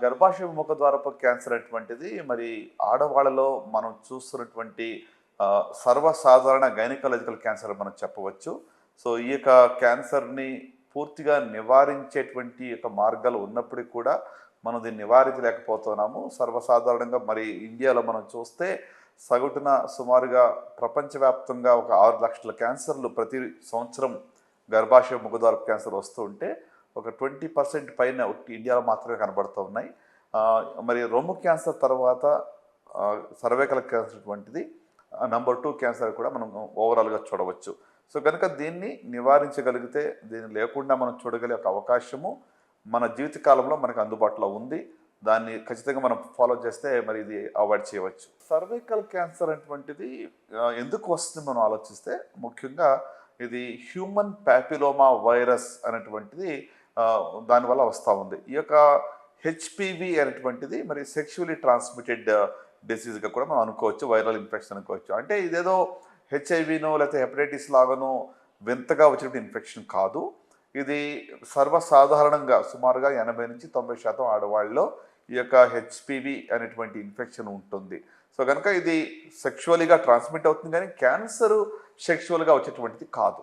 గర్భాశయ ముఖద్వారపు క్యాన్సర్ అటువంటిది మరి ఆడవాళ్ళలో మనం చూస్తున్నటువంటి సర్వసాధారణ గైనకాలజికల్ క్యాన్సర్ మనం చెప్పవచ్చు. సో ఈ యొక్క క్యాన్సర్ని పూర్తిగా నివారించేటువంటి యొక్క మార్గాలు ఉన్నప్పటికీ కూడా మనం దీన్ని నివారించలేకపోతున్నాము. సర్వసాధారణంగా మరి ఇండియాలో మనం చూస్తే సగటున సుమారుగా ప్రపంచవ్యాప్తంగా ఒక 6 లక్షల క్యాన్సర్లు ప్రతి సంవత్సరం గర్భాశయ ముఖద్వారపు క్యాన్సర్ వస్తూ ఉంటే ఒక 20% పైన ఇండియాలో మాత్రమే కనబడుతూ ఉన్నాయి. మరి రొమ్ము క్యాన్సర్ తర్వాత సర్వైకల్ క్యాన్సర్ వంటిది నంబర్ 2 క్యాన్సర్ కూడా మనం ఓవరాల్గా చూడవచ్చు. సో కనుక దీన్ని నివారించగలిగితే, దీన్ని లేకుండా మనం చూడగలిగే ఒక అవకాశము మన జీవితకాలంలో మనకు అందుబాటులో ఉంది. దాన్ని ఖచ్చితంగా మనం ఫాలో చేస్తే మరి ఇది అవాయిడ్ చేయవచ్చు. సర్వైకల్ క్యాన్సర్ అటువంటిది ఎందుకు వస్తుంది మనం ఆలోచిస్తే, ముఖ్యంగా ఇది హ్యూమన్ ప్యాపిలోమా వైరస్ అనేటువంటిది దానివల్ల వస్తూ ఉంది. ఈ యొక్క హెచ్పివి అనేటువంటిది మరి సెక్షువలీ ట్రాన్స్మిటెడ్ డిసీజ్గా కూడా మనం అనుకోవచ్చు, వైరల్ ఇన్ఫెక్షన్ అనుకోవచ్చు. అంటే ఇదేదో హెచ్ఐవినో లేకపోతే హెపటైటిస్ లాగానో వింతగా వచ్చినటువంటి ఇన్ఫెక్షన్ కాదు. ఇది సర్వసాధారణంగా సుమారుగా 80-90% ఆడవాళ్ళలో ఈ యొక్క హెచ్పివి అనేటువంటి ఇన్ఫెక్షన్ ఉంటుంది. సో కనుక ఇది సెక్షువల్గా ట్రాన్స్మిట్ అవుతుంది, కానీ క్యాన్సర్ సెక్షువల్గా వచ్చేటువంటిది కాదు.